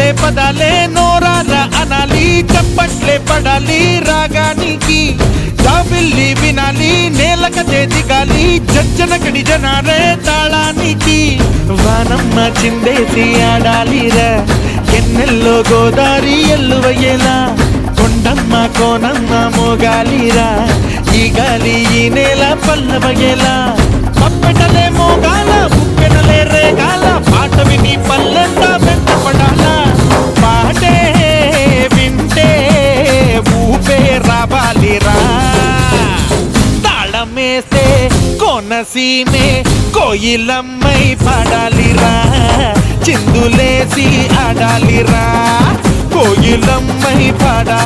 పాడే పదాలే నోరాల అనాలి, చప్పట్లే పడాలి రాగానికి, జాబిల్లి వినాలి నేలకదే దిగాలి, జజ్జనకడి జనారే తాళానికి. వానమ్మ చిందేసి ఆడాలిరా ఎన్నెల్లో గోదారి ఎల్లువయ్యేలా, కొండమ్మ కోనమ్మ మోగాలిరా ఈ గాలి ఈ నేల పల్లవయ్యేలా. పప్పెటలే మోగాల ఉప్పెనలే రేగాల, పాట విని పల్లెంతా వెంటపడాలా, పాటే వింటే ఊపే రావాలిరా. తాళమేసే కోనసీమే కోయిలమ్మై పాడాలిరా, చిందులేసి ఆడాలిరా కోయిలమ్మై పాడా.